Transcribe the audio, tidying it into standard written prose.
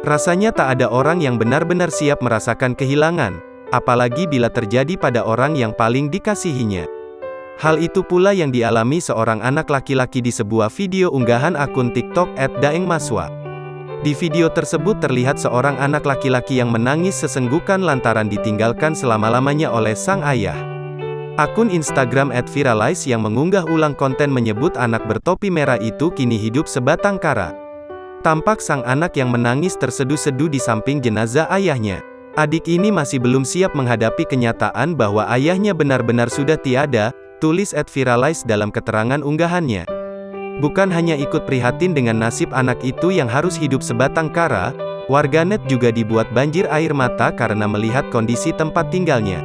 Rasanya tak ada orang yang benar-benar siap merasakan kehilangan, apalagi bila terjadi pada orang yang paling dikasihinya. Hal itu pula yang dialami seorang anak laki-laki di sebuah video unggahan akun TikTok @daengmaswa. Di video tersebut terlihat seorang anak laki-laki yang menangis sesenggukan lantaran ditinggalkan selama-lamanya oleh sang ayah. Akun Instagram @viralize yang mengunggah ulang konten menyebut anak bertopi merah itu kini hidup sebatang kara. Tampak sang anak yang menangis terseduh-seduh di samping jenazah ayahnya. Adik ini masih belum siap menghadapi kenyataan bahwa ayahnya benar-benar sudah tiada, tulis @viralize dalam keterangan unggahannya. Bukan hanya ikut prihatin dengan nasib anak itu yang harus hidup sebatang kara, warganet juga dibuat banjir air mata karena melihat kondisi tempat tinggalnya.